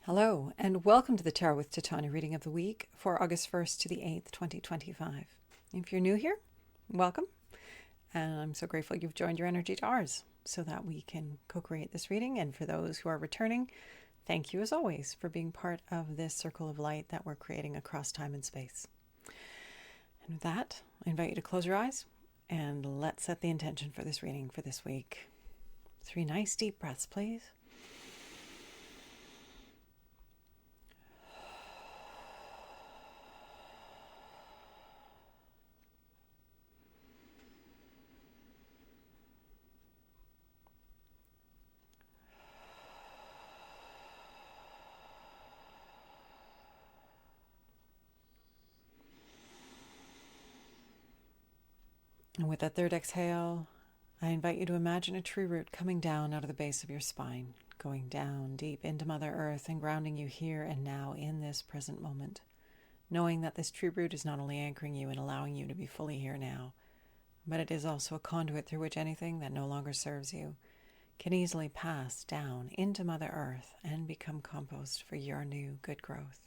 Hello, and welcome to the Tarot with Titania reading of the week for August 1st to the 8th, 2025. If you're new here, welcome. And I'm so grateful you've joined your energy to ours so that we can co-create this reading. And for those who are returning, thank you as always for being part of this circle of light that we're creating across time and space. And with that, I invite you to close your eyes and let's set the intention for this reading for this week. 3 nice deep breaths, please. And with that third exhale, I invite you to imagine a tree root coming down out of the base of your spine, going down deep into Mother Earth and grounding you here and now in this present moment, knowing that this tree root is not only anchoring you and allowing you to be fully here now, but it is also a conduit through which anything that no longer serves you can easily pass down into Mother Earth and become compost for your new good growth.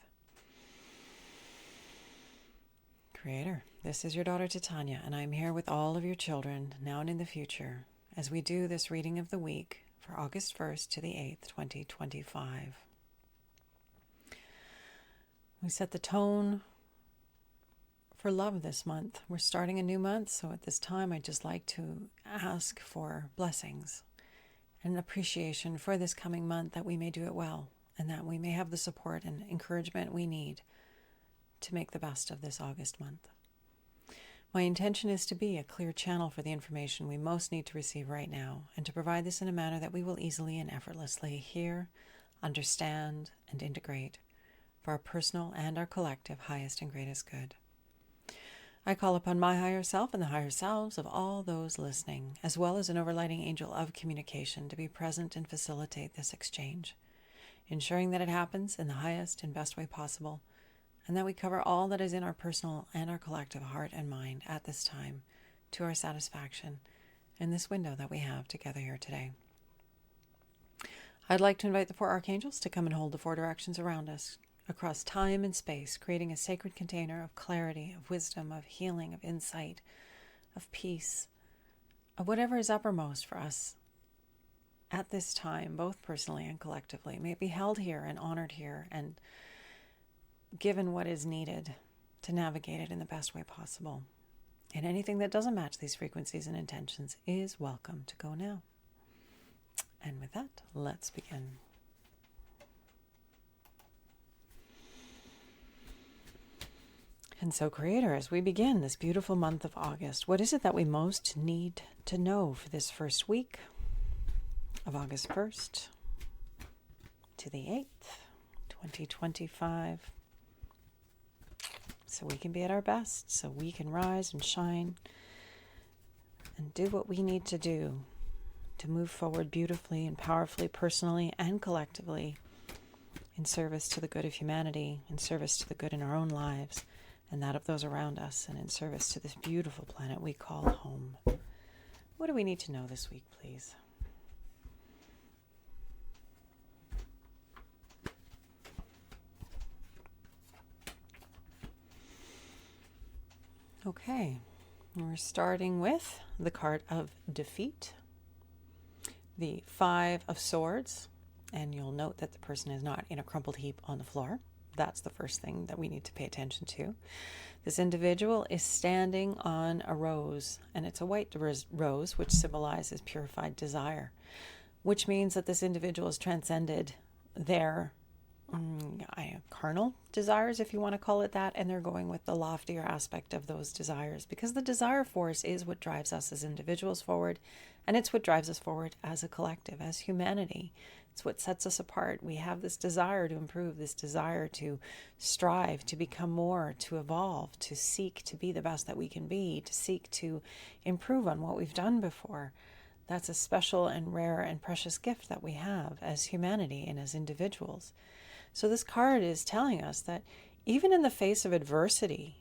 Creator, this is your daughter Titania, and I'm here with all of your children, now and in the future, as we do this reading of the week for August 1st to the 8th, 2025. We set the tone for love this month. We're starting a new month, so at this time I'd just like to ask for blessings and appreciation for this coming month, that we may do it well, and that we may have the support and encouragement we need to make the best of this August month. My intention is to be a clear channel for the information we most need to receive right now, and to provide this in a manner that we will easily and effortlessly hear, understand, and integrate for our personal and our collective highest and greatest good. I call upon my higher self and the higher selves of all those listening, as well as an overlighting angel of communication, to be present and facilitate this exchange, ensuring that it happens in the highest and best way possible, and that we cover all that is in our personal and our collective heart and mind at this time to our satisfaction in this window that we have together here today. I'd like to invite the 4 archangels to come and hold the 4 directions around us across time and space, creating a sacred container of clarity, of wisdom, of healing, of insight, of peace, of whatever is uppermost for us at this time, both personally and collectively. May it be held here and honored here and given what is needed to navigate it in the best way possible. And anything that doesn't match these frequencies and intentions is welcome to go now. And with that, let's begin. And so, Creator, as we begin this beautiful month of August, what is it that we most need to know for this first week of August 1st to the 8th, 2025? So we can be at our best, so we can rise and shine and do what we need to do to move forward beautifully and powerfully, personally and collectively, in service to the good of humanity, in service to the good in our own lives and that of those around us, and in service to this beautiful planet we call home. What do we need to know this week, please? Okay, we're starting with the card of defeat, the 5 of Swords, and you'll note that the person is not in a crumpled heap on the floor. That's the first thing that we need to pay attention to. This individual is standing on a rose, and it's a white rose, which symbolizes purified desire, which means that this individual has transcended their carnal desires, if you want to call it that, and they're going with the loftier aspect of those desires, because the desire force is what drives us as individuals forward, and it's what drives us forward as a collective, as humanity. It's what sets us apart. We have this desire to improve, this desire to strive, to become more, to evolve, to seek to be the best that we can be, to seek to improve on what we've done before. That's a special and rare and precious gift that we have as humanity and as individuals. So this card is telling us that even in the face of adversity,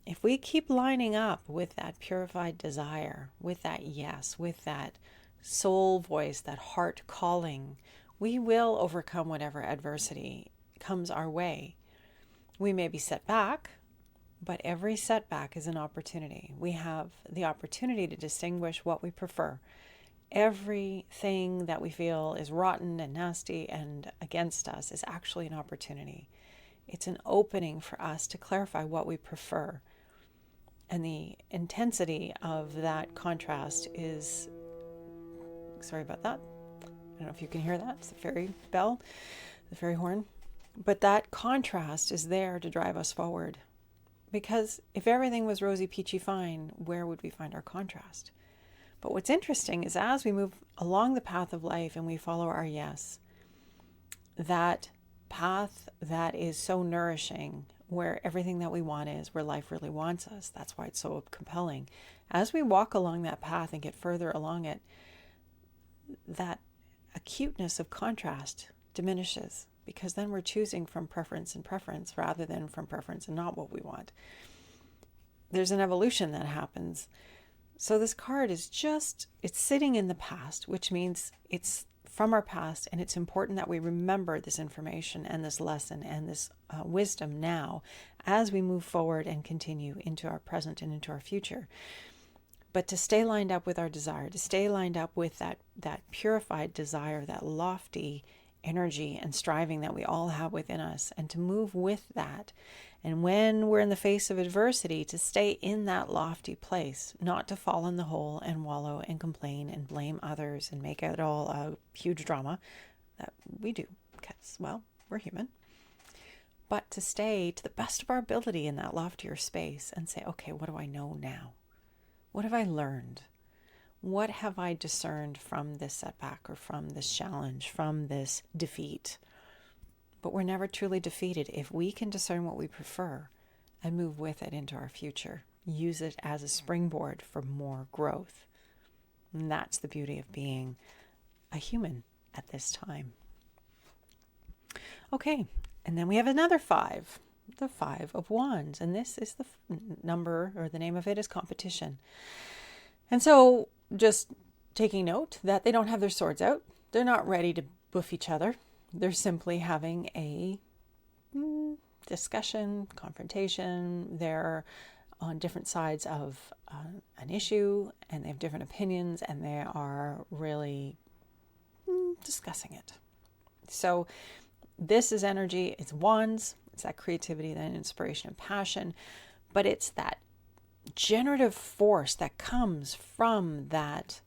if we keep lining up with that purified desire, with that yes, with that soul voice, that heart calling, We will overcome whatever adversity comes our way. We may be set back, but every setback is an opportunity. We have the opportunity to distinguish what we prefer. Everything that we feel is rotten and nasty and against us is actually an opportunity. It's an opening for us to clarify what we prefer. And the intensity of that contrast is, sorry about that. I don't know if you can hear that. It's the fairy bell, the fairy horn. But that contrast is there to drive us forward. Because if everything was rosy, peachy fine, where would we find our contrast? But what's interesting is as we move along the path of life and we follow our yes, that path that is so nourishing, where everything that we want is, where life really wants us. That's why it's so compelling. As we walk along that path and get further along it, that acuteness of contrast diminishes, because then we're choosing from preference and preference rather than from preference and not what we want. There's an evolution that happens. So this card is it's sitting in the past, which means it's from our past, and it's important that we remember this information and this lesson and this wisdom now as we move forward and continue into our present and into our future. But to stay lined up with our desire, to stay lined up with that purified desire, that lofty energy and striving that we all have within us, and to move with that. And when we're in the face of adversity, to stay in that lofty place, not to fall in the hole and wallow and complain and blame others and make it all a huge drama that we do because, well, we're human. But to stay to the best of our ability in that loftier space and say, okay, what do I know now? What have I learned? What have I discerned from this setback or from this challenge, from this defeat? But we're never truly defeated if we can discern what we prefer and move with it into our future. Use it as a springboard for more growth. And that's the beauty of being a human at this time. Okay, and then we have another 5, the 5 of Wands. And this is the number, or the name of it is competition. And so just taking note that they don't have their swords out. They're not ready to boof each other. They're simply having a discussion, confrontation. They're on different sides of an issue, and they have different opinions, and they are really discussing it. So this is energy. It's Wands. It's that creativity, that inspiration and passion. But it's that generative force that comes from that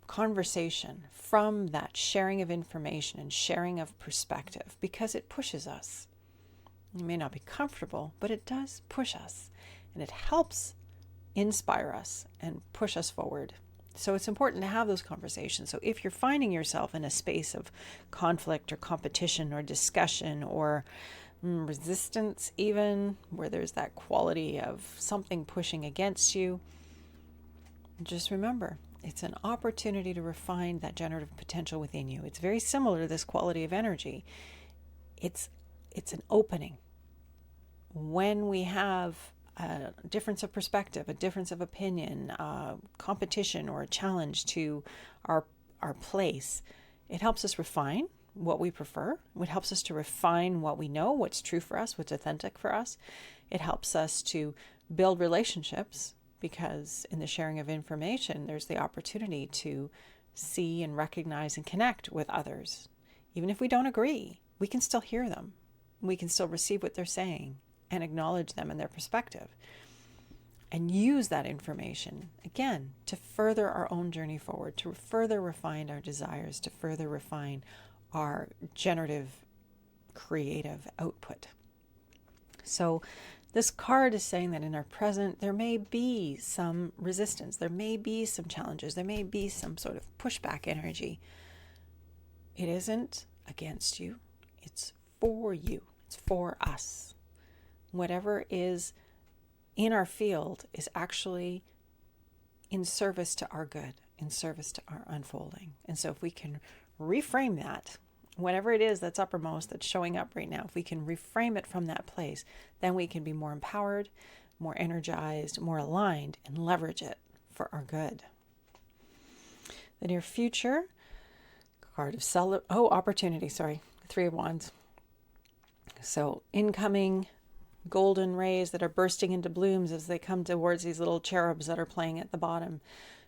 conversation, from that sharing of information and sharing of perspective, because it pushes us. It may not be comfortable, but it does push us, and it helps inspire us and push us forward. So it's important to have those conversations. So if you're finding yourself in a space of conflict or competition or discussion or resistance, even where there's that quality of something pushing against you, just remember, it's an opportunity to refine that generative potential within you. It's very similar to this quality of energy. It's an opening. When we have a difference of perspective, a difference of opinion, competition or a challenge to our place, it helps us refine what we prefer. It helps us to refine what we know, what's true for us, what's authentic for us. It helps us to build relationships, because in the sharing of information, there's the opportunity to see and recognize and connect with others. Even if we don't agree, we can still hear them. We can still receive what they're saying and acknowledge them and their perspective, and use that information, again, to further our own journey forward, to further refine our desires, to further refine our generative, creative output. So this card is saying that in our present, there may be some resistance, there may be some challenges, there may be some sort of pushback energy. It isn't against you, it's for you, it's for us. Whatever is in our field is actually in service to our good, in service to our unfolding. And so if we can reframe that, whatever it is that's uppermost, that's showing up right now, if we can reframe it from that place, then we can be more empowered, more energized, more aligned, and leverage it for our good. The near future Card of opportunity, sorry. Three of Wands. So incoming golden rays that are bursting into blooms as they come towards these little cherubs that are playing at the bottom.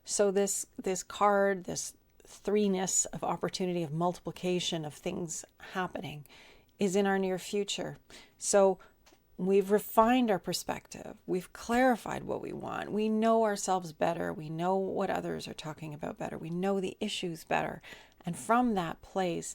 So this card, this threeness of opportunity, of multiplication, of things happening, is in our near future. So we've refined our perspective. We've clarified what we want. We know ourselves better. We know what others are talking about better. We know the issues better. And from that place,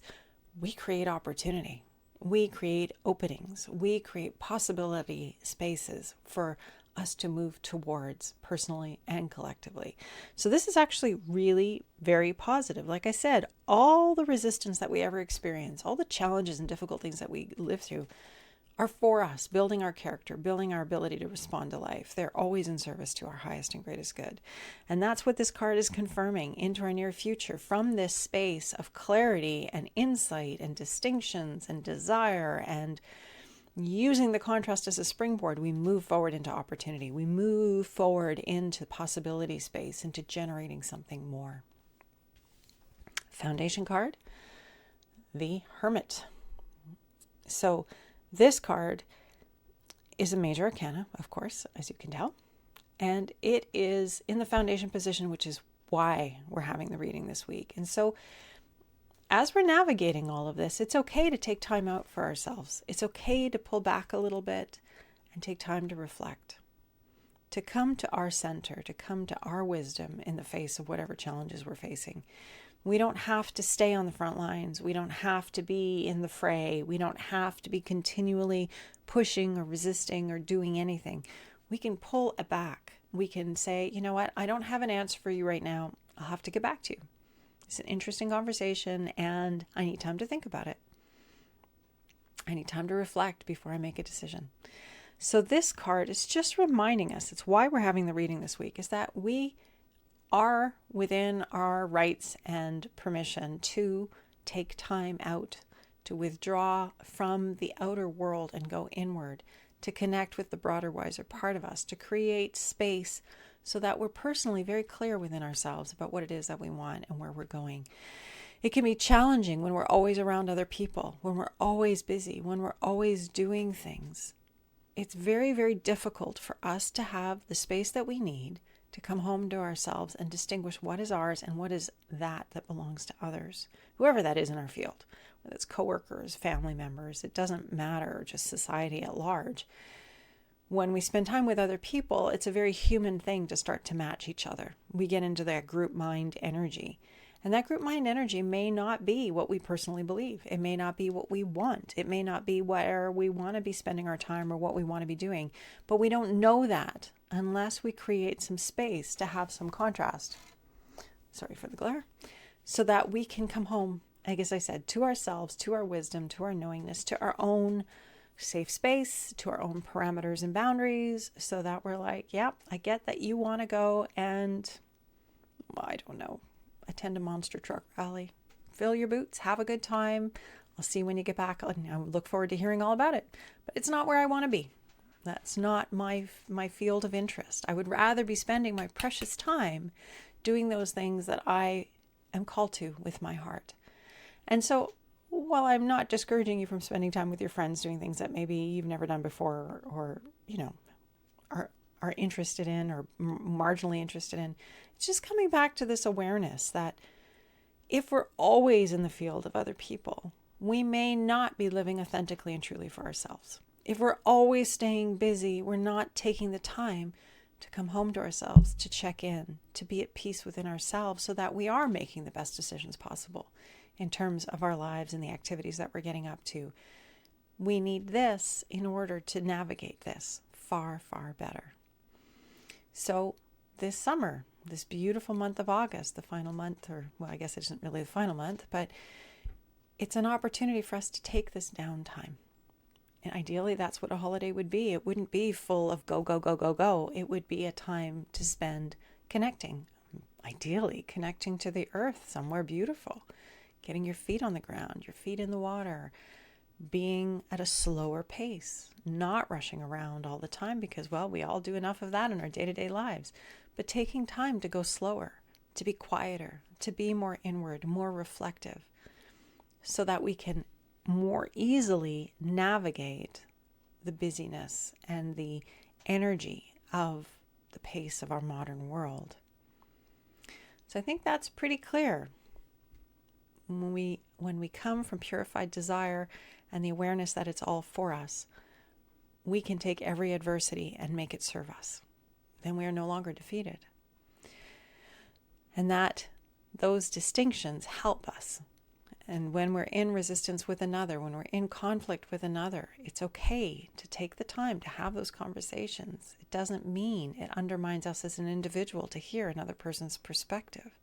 we create opportunity. We create openings. We create possibility spaces for us to move towards personally and collectively. So this is actually really very positive. Like I said, all the resistance that we ever experience, all the challenges and difficult things that we live through are for us, building our character, building our ability to respond to life. They're always in service to our highest and greatest good. And that's what this card is confirming into our near future. From this space of clarity and insight and distinctions and desire, and using the contrast as a springboard, we move forward into opportunity. We move forward into possibility space, into generating something more. Foundation card, the Hermit. So this card is a major arcana, of course, as you can tell. And it is in the foundation position, which is why we're having the reading this week. And so as we're navigating all of this, it's okay to take time out for ourselves. It's okay to pull back a little bit and take time to reflect, to come to our center, to come to our wisdom in the face of whatever challenges we're facing. We don't have to stay on the front lines. We don't have to be in the fray. We don't have to be continually pushing or resisting or doing anything. We can pull it back. We can say, you know what, I don't have an answer for you right now. I'll have to get back to you. It's an interesting conversation and I need time to think about it. I need time to reflect before I make a decision. So this card is just reminding us, it's why we're having the reading this week, is that we are within our rights and permission to take time out, to withdraw from the outer world and go inward, to connect with the broader, wiser part of us, to create space so that we're personally very clear within ourselves about what it is that we want and where we're going. It can be challenging when we're always around other people, when we're always busy, when we're always doing things. It's very, very difficult for us to have the space that we need to come home to ourselves and distinguish what is ours and what is that belongs to others, whoever that is in our field, whether it's coworkers, family members, it doesn't matter, just society at large. When we spend time with other people, it's a very human thing to start to match each other. We get into that group mind energy. And that group mind energy may not be what we personally believe. It may not be what we want. It may not be where we want to be spending our time or what we want to be doing. But we don't know that unless we create some space to have some contrast. Sorry for the glare. So that we can come home, I guess I said, to ourselves, to our wisdom, to our knowingness, to our own safe space, to our own parameters and boundaries, so that we're like, yeah, I get that you want to go and, well, I don't know, attend a monster truck rally, fill your boots, have a good time. I'll see you when you get back. I look forward to hearing all about it. But it's not where I want to be. That's not my field of interest. I would rather be spending my precious time doing those things that I am called to with my heart. And so while I'm not discouraging you from spending time with your friends doing things that maybe you've never done before or you know, are interested in or marginally interested in, it's just coming back to this awareness that if we're always in the field of other people, we may not be living authentically and truly for ourselves. If we're always staying busy, we're not taking the time to come home to ourselves, to check in, to be at peace within ourselves so that we are making the best decisions possible in terms of our lives and the activities that we're getting up to. We need this in order to navigate this far, far better. So this summer, this beautiful month of August, the final month, or well, I guess it isn't really the final month, but it's an opportunity for us to take this downtime. And ideally, that's what a holiday would be. It wouldn't be full of go, go, go, go, go. It would be a time to spend connecting, ideally connecting to the earth, somewhere beautiful, getting your feet on the ground, your feet in the water, being at a slower pace, not rushing around all the time because, well, we all do enough of that in our day-to-day lives, but taking time to go slower, to be quieter, to be more inward, more reflective, so that we can more easily navigate the busyness and the energy of the pace of our modern world. So I think that's pretty clear. When we come from purified desire and the awareness that it's all for us, we can take every adversity and make it serve us. Then we are no longer defeated. And that those distinctions help us. And when we're in resistance with another, when we're in conflict with another, it's okay to take the time to have those conversations. It doesn't mean it undermines us as an individual to hear another person's perspective.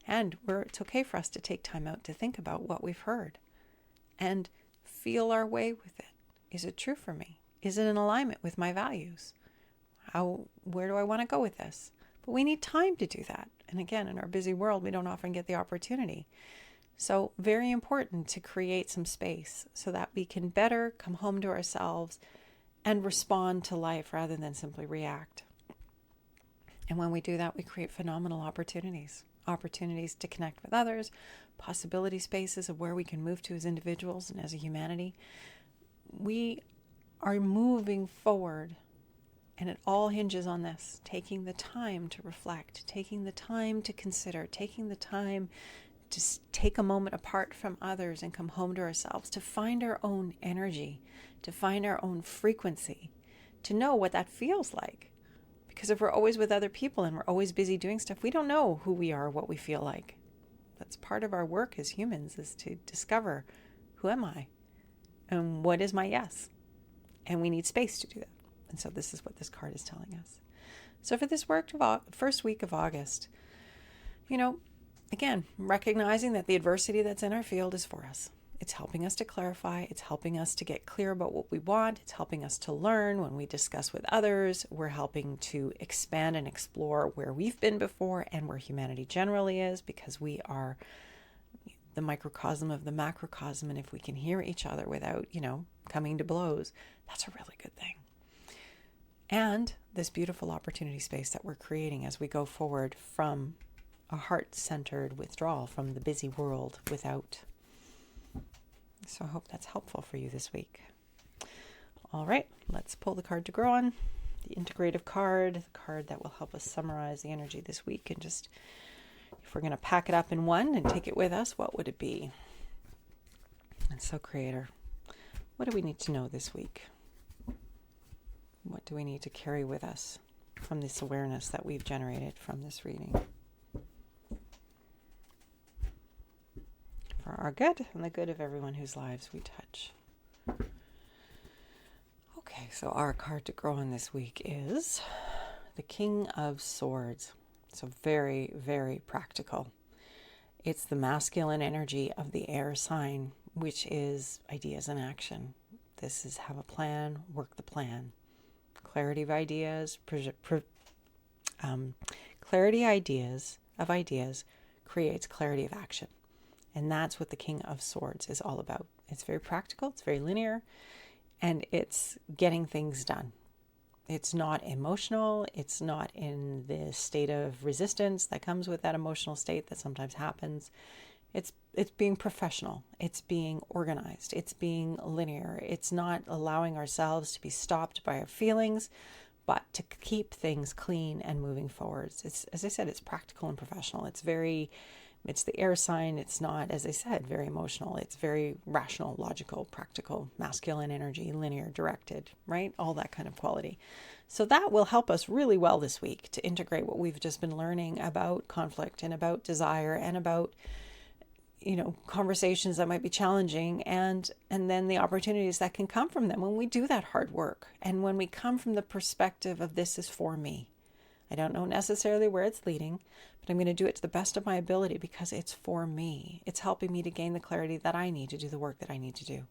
And it's okay for us to take time out to think about what we've heard and feel our way with it. Is it true for me? Is it in alignment with my values? Where do I want to go with this? But we need time to do that. And again, in our busy world, we don't often get the opportunity. So very important to create some space so that we can better come home to ourselves and respond to life rather than simply react. And when we do that, we create phenomenal opportunities to connect with others, possibility spaces of where we can move to as individuals and as a humanity. We are moving forward, and it all hinges on this, taking the time to reflect, taking the time to consider, taking the time to take a moment apart from others and come home to ourselves, to find our own energy, to find our own frequency, to know what that feels like. Because if we're always with other people and we're always busy doing stuff, we don't know who we are, what we feel like. That's part of our work as humans, is to discover, who am I? And what is my yes? And we need space to do that. And so this is what this card is telling us. So for this first week of August, again, recognizing that the adversity that's in our field is for us. It's helping us to clarify. It's helping us to get clear about what we want. It's helping us to learn when we discuss with others. We're helping to expand and explore where we've been before and where humanity generally is, because we are the microcosm of the macrocosm. And if we can hear each other without, coming to blows, that's a really good thing. And this beautiful opportunity space that we're creating as we go forward from a heart-centered withdrawal from the busy world without. So I hope that's helpful for you this week. All right, let's pull the card to grow on. The integrative card, the card that will help us summarize the energy this week. And just, if we're going to pack it up in one and take it with us, what would it be? And so, Creator, what do we need to know this week? What do we need to carry with us from this awareness that we've generated from this reading? For our good and the good of everyone whose lives we touch. Okay, so our card to grow on this week is the King of Swords. So very, very practical. It's the masculine energy of the air sign, which is ideas and action. This is have a plan, work the plan. Clarity of ideas, clarity of ideas creates clarity of action. And that's what the King of Swords is all about. It's very practical, it's very linear, and it's getting things done. It's not emotional. It's not in the state of resistance that comes with that emotional state that sometimes happens. It's being professional. It's being organized. It's being linear. It's not allowing ourselves to be stopped by our feelings, but to keep things clean and moving forwards. It's, as I said, it's practical and professional. It's the air sign. It's not, as I said, very emotional. It's very rational, logical, practical, masculine energy, linear, directed, right? All that kind of quality. So that will help us really well this week to integrate what we've just been learning about conflict and about desire and about, conversations that might be challenging and then the opportunities that can come from them when we do that hard work. And when we come from the perspective of this is for me. I don't know necessarily where it's leading, but I'm going to do it to the best of my ability because it's for me. It's helping me to gain the clarity that I need to do the work that I need to do.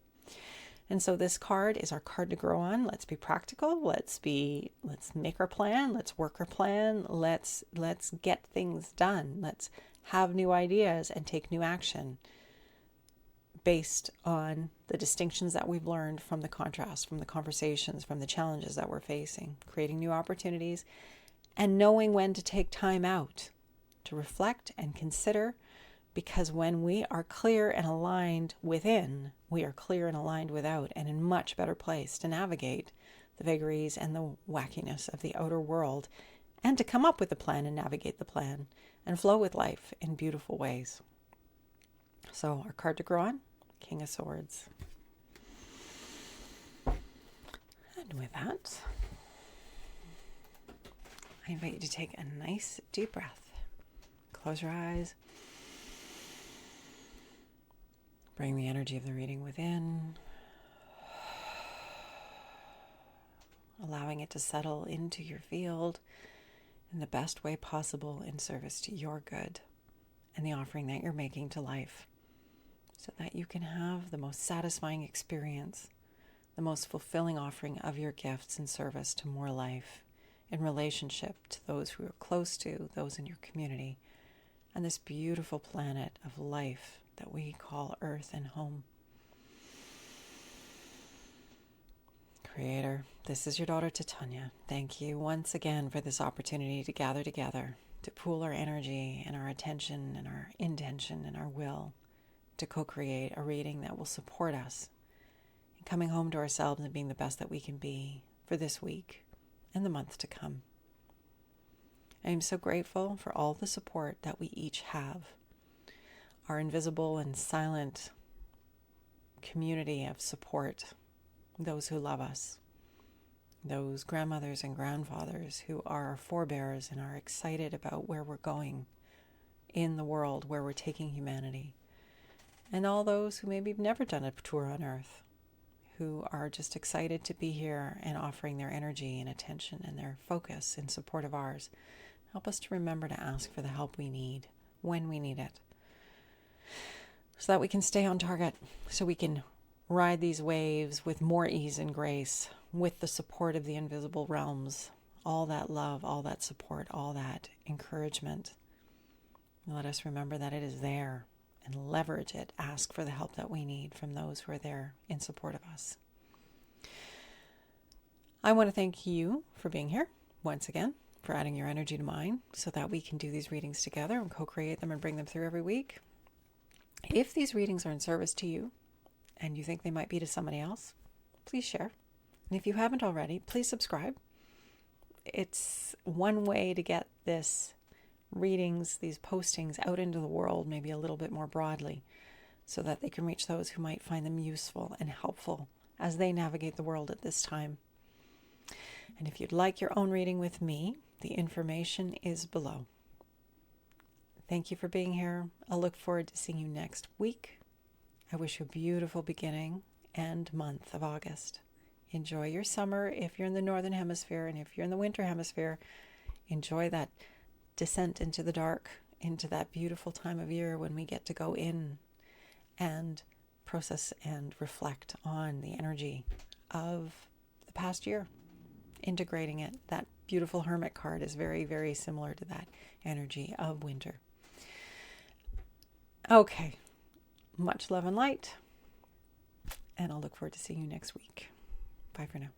And so this card is our card to grow on. Let's be practical. Let's make our plan. Let's work our plan. Let's get things done. Let's have new ideas and take new action based on the distinctions that we've learned from the contrast, from the conversations, from the challenges that we're facing, creating new opportunities, and knowing when to take time out to reflect and consider Because when we are clear and aligned within, we are clear and aligned without, and in much better place to navigate the vagaries and the wackiness of the outer world, and to come up with a plan and navigate the plan and flow with life in beautiful ways. So our card to grow on, King of Swords. And with that, I invite you to take a nice deep breath. Close your eyes. Bring the energy of the reading within, allowing it to settle into your field in the best way possible in service to your good and the offering that you're making to life, so that you can have the most satisfying experience, the most fulfilling offering of your gifts in service to more life, in relationship to those who are close to, those in your community, and this beautiful planet of life that we call Earth and home. Creator, this is your daughter Titania. Thank you once again for this opportunity to gather together, to pool our energy and our attention and our intention and our will, to co-create a reading that will support us in coming home to ourselves and being the best that we can be for this week and the month to come. I am so grateful for all the support that we each have. Our invisible and silent community of support, those who love us, those grandmothers and grandfathers who are our forebears and are excited about where we're going in the world, where we're taking humanity, and all those who maybe have never done a tour on Earth, who are just excited to be here and offering their energy and attention and their focus in support of ours. Help us to remember to ask for the help we need when we need it, so that we can stay on target, so we can ride these waves with more ease and grace, with the support of the invisible realms, all that love, all that support, all that encouragement. Let us remember that it is there and leverage it. Ask for the help that we need from those who are there in support of us. I want to thank you for being here once again, for adding your energy to mine so that we can do these readings together and co-create them and bring them through every week. If these readings are in service to you and you think they might be to somebody else, please share. And if you haven't already, please subscribe. It's one way to get this readings, these postings out into the world, maybe a little bit more broadly, so that they can reach those who might find them useful and helpful as they navigate the world at this time. And if you'd like your own reading with me, the information is below. Thank you for being here. I'll look forward to seeing you next week. I wish you a beautiful beginning and month of August. Enjoy your summer if you're in the Northern Hemisphere, and if you're in the Winter Hemisphere, enjoy that descent into the dark, into that beautiful time of year when we get to go in and process and reflect on the energy of the past year, integrating it. That beautiful Hermit card is very, very similar to that energy of winter. Okay, much love and light, and I'll look forward to seeing you next week. Bye for now.